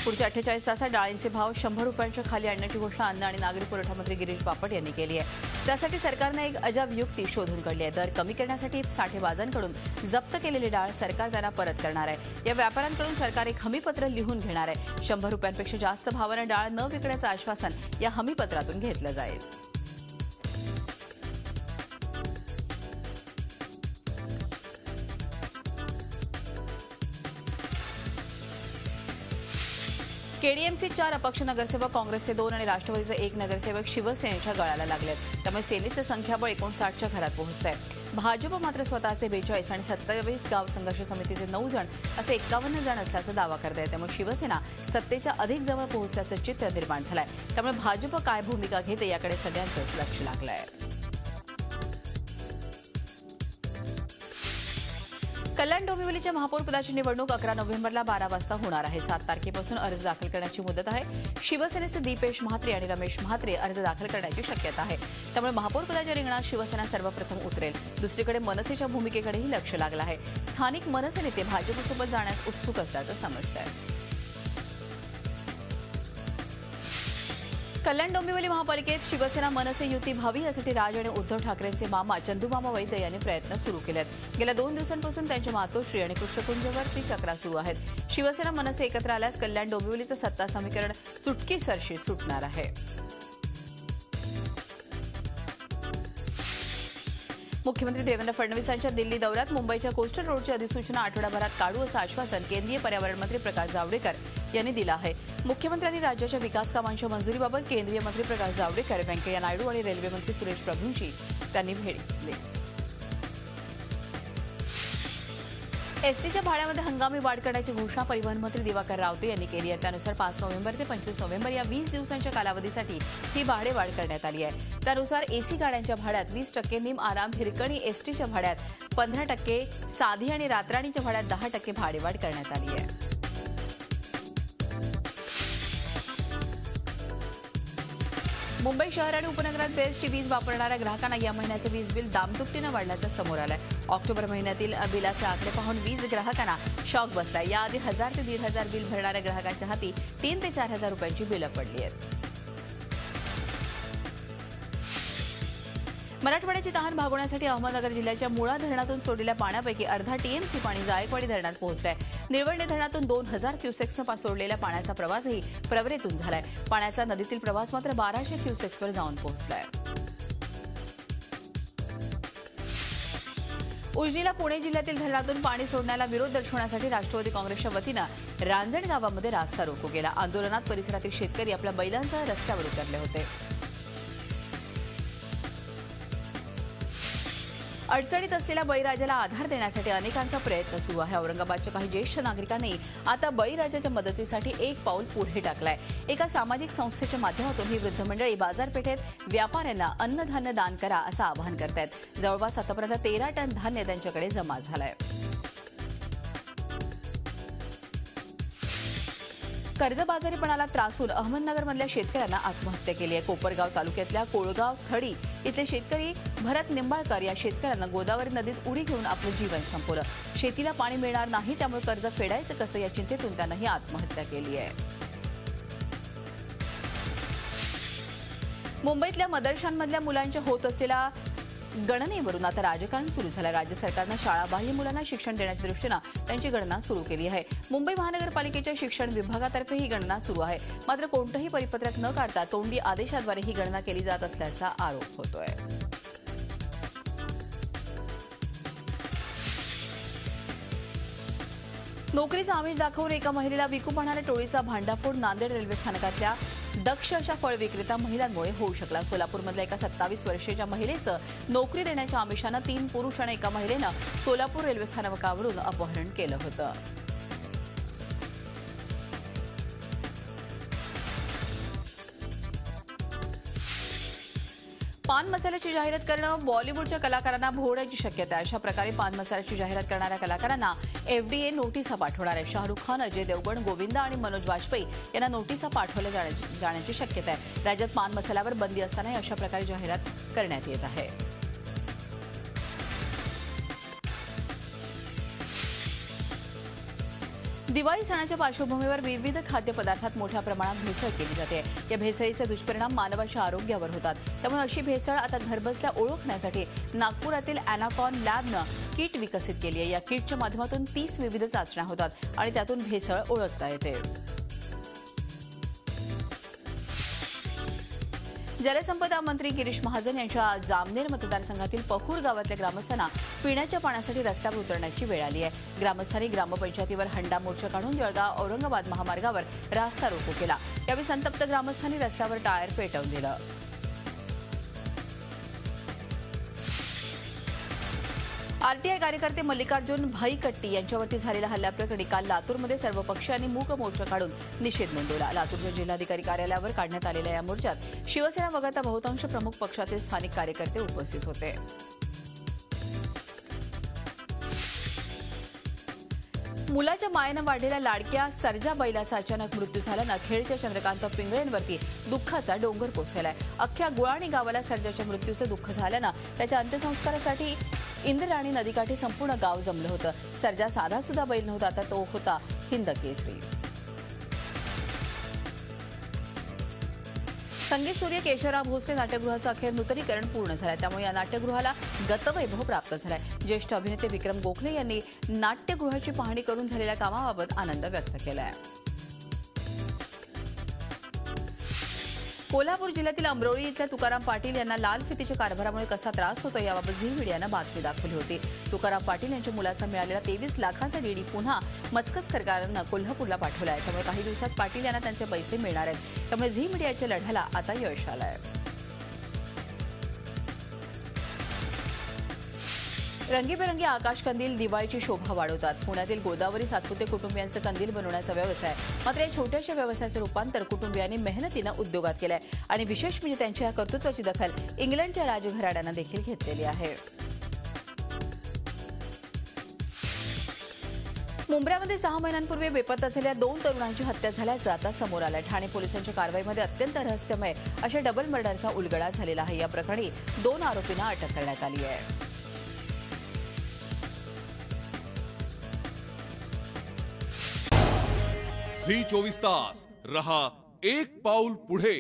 पुढच्या 48 तासात डाळींचे भाव 100 रुपयांच्या खाली आणण्याची घोषणा अन्न आणि नागरी पुरवठा मंत्री गिरीश बापट यांनी केली आहे। त्यासाठी सरकारने एक अजब युक्ती शोधून काढली आहे। दर कमी करण्यासाठी साठेबाजांकडून जप्त केलेली डाळ सरकार त्यांना परत करणार आहे। या व्यापाऱ्यांकडून सरकार एक हमीपत्र लिहून घेणार आहे। 100 रुपयांपेक्षा जास्त भावाने डाळ न विकण्याचं आश्वासन या हमीपत्रातून घेतलं जाईल। केडीएमसी 4 अपक्ष नगरसेवक, काँग्रेसचे 2 आणि राष्ट्रवादीचे 1 नगरसेवक शिवसेनेच्या गळाला लागलेत। त्यामुळे सेनेचं संख्याबळ 59च्या घरात पोहोचतंय। भाजप मात्र स्वतःचे 42 आणि 27 गाव संघर्ष समितीचे 9 जण असे 51 जण असल्याचा दावा करत आहे। त्यामुळे शिवसेना सत्तेच्या अधिक जवळ पोहोचल्याचं चित्र निर्माण झालंय। त्यामुळे भाजप काय भूमिका घेते याकडे सगळ्यांचंच लक्ष लागलंय। कल्याण डोंबिवलीच्या महापौरपदाची निवडणूक 11 नोव्हेंबरला 12 वाजता होणार आहे। 7 तारखेपासून अर्ज दाखल करण्याची मुदत आहे। शिवसेनेचे दीपेश म्हात्रे आणि रमेश म्हात्रे अर्ज दाखल करण्याची शक्यता आहे। त्यामुळे महापौरपदाच्या रिंगणात शिवसेना सर्वप्रथम उतरेल। दुसरीकडे मनसेच्या भूमिकेकडेही लक्ष लागलं आहे। स्थानिक मनसे नेते भाजपसोबत जाण्यास उत्सुक असल्याचं समजतंय। कल्याण डोंबिवली महापालिकेत शिवसेना मनसे युती व्हावी यासाठी राज आणि उद्धव ठाकरेंचे मामा चंदूमामा वैद्य यांनी प्रयत्न सुरू केलेत। गेल्या 2 दिवसांपासून त्यांच्या मातोश्री आणि कृष्णकुंजवर ती चक्रा सुरू आहेत। शिवसेना मनसे एकत्र आल्यास कल्याण डोंबिवलीचं सत्ता समीकरण चुटकीसरशी सुटणार आहे। मुख्यमंत्री देवेंद्र फडणवीसांच्या दिल्ली दौऱ्यात मुंबईच्या कोस्टल रोडची अधिसूचना आठवडाभरात काढू असं आश्वासन केंद्रीय पर्यावरण मंत्री प्रकाश जावडेकर यांनी दिलं आहे। मुख्यमंत्र्यांनी राज्याच्या विकास कामांच्या मंजुरीबाबत केंद्रीय मंत्री प्रकाश जावडेकर, व्यंकय्या नायडू आणि रेल्वे मंत्री सुरेश प्रभूंची त्यांनी भेट घेतली। एसटीच्या भाड्यामध्ये हंगामी वाढ करण्याची घोषणा परिवहन मंत्री दिवाकर रावते यांनी केली आहे। त्यानुसार 5 नोव्हेंबर ते 25 नोव्हेंबर या 20 दिवसांच्या कालावधीसाठी ही भाडेवाढ करण्यात आली आहे। त्यानुसार एसी गाड्यांच्या भाड्यात 20%, निम आराम हिरकणी एसटीच्या भाड्यात 15%, साधी आणि रातराणीच्या भाड्यात 10% भाडेवाढ करण्यात आली आहे। मुंबई शहर आणि उपनगरात बेस्टची वीज वापरणाऱ्या ग्राहकांना या महिन्याचं वीज बिल दामदुपटीनं वाढल्याचं समोर आलंय। ऑक्टोबर महिन्यातील बिलाचे आकडे पाहून वीज ग्राहकांना शॉक बसलाय। याआधी 1000 ते 1500 बिल भरणाऱ्या ग्राहकांच्या हाती 3 ते 4000 रुपयांची बिलं पडली आहेत। मराठवाड्याची तहान भागवण्यासाठी अहमदनगर जिल्ह्याच्या मुळा धरणातून सोडलेल्या पाण्यापैकी अर्धा टीएमसी पाणी जायकवाडी धरणात पोहोचलंय। निळवंडे धरणातून 2000 क्युसेक्सनं सोडलेल्या पाण्याचा प्रवासही प्रवरेतून झालाय। पाण्याचा नदीतील प्रवास मात्र 1200 क्युसेक्सवर जाऊन पोहोचलाय। उजनीला पुणे जिल्ह्यातील धरणातून पाणी सोडण्याला विरोध दर्शवण्यासाठी राष्ट्रवादी काँग्रेसच्या वतीनं रांजण गावामध्ये रास्ता रोको केला। आंदोलनात परिसरातील शेतकरी आपल्या बैलांसह रस्त्यावर उतरले होते। अडचणीत असलेल्या बळीराजाला आधार देण्यासाठी अनेकांचा प्रयत्न सुरू आहे। औरंगाबादच्या काही ज्येष्ठ नागरिकांनी आता बळीराजाच्या मदतीसाठी एक पाऊल पुढे टाकलंय। एका सामाजिक संस्थेच्या माध्यमातून ही वृद्ध मंडळी बाजारपेठेत व्यापाऱ्यांना अन्नधान्य दान करा असं आवाहन करतायत। जवळपास आतापर्यंत 13 टन धान्य त्यांच्याकडे जमा झालंय। कर्जबाजारीपणाला त्रासून अहमदनगरमधल्या शेतकऱ्यांना आत्महत्या केली आहे। कोपरगाव तालुक्यातल्या कोळगाव थडी इथले शेतकरी भरत निंबाळकर या शेतकऱ्यांना गोदावरी नदीत उडी घेऊन आपलं जीवन संपवलं। शेतीला पाणी मिळणार नाही, त्यामुळे कर्ज फेडायचं कसं या चिंतेतून त्यांनी ही आत्महत्या केली आहे। मुंबईतल्या मदरशांमधल्या मुलांच्या होत असलेल्या गणनेवरून आता राजकारण सुरू झालं। राज्य सरकारनं शाळाबाह्य मुलांना शिक्षण देण्याच्या दृष्टीनं त्यांची गणना सुरू केली आहे। मुंबई महानगरपालिकेच्या शिक्षण विभागातर्फे ही गणना सुरू आहे। मात्र कोणतंही परिपत्रक न काढता तोंडी आदेशाद्वारे ही गणना केली जात असल्याचा आरोप होतोय। नोकरीचं आमिष दाखवून एका महिलेला विकू पाहणाऱ्या टोळीचा भांडाफोड नांदेड रेल्वे स्थानकातल्या दक्ष अशा फळ विक्रेता महिलांमुळे होऊ शकला। सोलापूरमधल्या एका 27 वर्षीय महिलेचं नोकरी देण्याच्या आमिषानं 3 पुरुष आणि एका महिलेनं सोलापूर रेल्वे स्थानकावरून अपहरण केलं होतं। पान मसाल्याची जाहिरात करणं बॉलिवूडच्या कलाकारांना भोवण्याची शक्यता आहे। अशा प्रकारे पान मसाल्याची जाहिरात करणाऱ्या कलाकारांना एफडीए नोटिसा पाठवणार आहे। शाहरुख खान, अजय देवगण, गोविंदा आणि मनोज वाजपेयी यांना नोटिसा पाठवल्या जाण्याची शक्यता आहे। राज्यात पान मसाल्यावर बंदी असतानाही अशा प्रकारे जाहिरात करण्यात येत आहे। दिवाळी सणाच्या पार्श्वभूमीवर विविध खाद्यपदार्थात मोठ्या प्रमाणात भेसळ केली जाते। या भेसळीचे दुष्परिणाम मानवाच्या आरोग्यावर होतात। त्यामुळे अशी भेसळ आता घरबसल्या ओळखण्यासाठी नागपुरातील अॅनाकॉन लॅबनं किट विकसित केली आहे। या किटच्या माध्यमातून 30 विविध चाचण्या होतात आणि त्यातून भेसळ ओळखता येते। जलसंपदा मंत्री गिरीश महाजन यांच्या जामनेर मतदारसंघातील पखूर गावातल्या ग्रामस्थांना पिण्याच्या पाण्यासाठी रस्त्यावर उतरण्याची वेळ आली आहे। ग्रामस्थांनी ग्रामपंचायतीवर हंडा मोर्चा काढून जळगाव औरंगाबाद महामार्गावर रास्ता रोको केला। यावेळी संतप्त ग्रामस्थांनी रस्त्यावर टायर पेटवून दिलं। आरटीआय कार्यकर्ते मल्लिकार्जुन भाईकट्टी यांच्यावरती झालेल्या हल्ल्याप्रकरणी काल लातूरमध्ये सर्व पक्षांनी मूक मोर्चा काढून निषेध नोंदवला। लातूरच्या जिल्हाधिकारी कार्यालयावर काढण्यात आलेल्या या मोर्चात शिवसेना वगळता बहुतांश प्रमुख पक्षातील स्थानिक कार्यकर्ते उपस्थित होते। मुलाच्या मायेनं वाढलेल्या लाडक्या सर्जा बैलाचा अचानक मृत्यू झाल्यानं खेडच्या चंद्रकांत पिंगळेंवरती दुःखाचा डोंगर कोसळलाय। अख्ख्या गुळाणी गावाला सर्जाच्या मृत्यूचं दुःख झाल्यानं त्याच्या अंत्यसंस्कारासाठी इंद्रायणी नदीकाठी संपूर्ण गाव जमलं होतं। सर्जा साधा सुद्धा बैल नव्हता, तर तो होता हिंद केसरी। संगीत सूर्य केशवराव भोसले नाट्यगृहाचं अखेर नूतनीकरण पूर्ण झालंय। त्यामुळे या नाट्यगृहाला गतवैभव प्राप्त झालाय। ज्येष्ठ अभिनेते विक्रम गोखले यांनी नाट्यगृहाची पाहणी करून झालेल्या कामाबाबत आनंद व्यक्त केलाय। कोल्हापूर जिल्ह्यातील अमरोळी इथल्या तुकाराम पाटील यांना लाल फितीच्या कारभारामुळे कसा त्रास होतो याबाबत झी मीडियानं बातमी दाखवली होती। तुकाराम पाटील यांच्या मुलाचा मिळालेला 23 लाखांचा डीडी पुन्हा मचकस सरकारनं कोल्हापूरला पाठवला आहे। त्यामुळे काही दिवसात पाटील यांना त्यांचे पैसे मिळणार आहेत। त्यामुळे झी मीडियाच्या लढ्याला आता यश आलंय। रंगीबेरंगी आकाश कंदील दिवाळीची शोभा वाढवतात। पुण्यातील गोदावरी सातपुते कुटुंबियांचं कंदील बनवण्याचा व्यवसाय, मात्र या छोट्याशा व्यवसायाचं रूपांतर कुटुंबियांनी मेहनतीनं उद्योगात केलंय आणि विशेष म्हणजे त्यांच्या या कर्तृत्वाची दखल इंग्लंडच्या राजघराण्यानं देखील घेतलेली आहे। मुंबईमध्ये 6 महिन्यांपूर्वी बेपत्ता झालेल्या 2 तरुणांची हत्या झाल्याचं आता समोर आलं। ठाणे पोलिसांच्या कारवाईमध्ये अत्यंत रहस्यमय अशा डबल मर्डरचा उलगडा झालेला आहे। या प्रकरणी 2 आरोपींना अटक करण्यात आली आहे। झी 24 तास रहा एक पाऊल पुढे।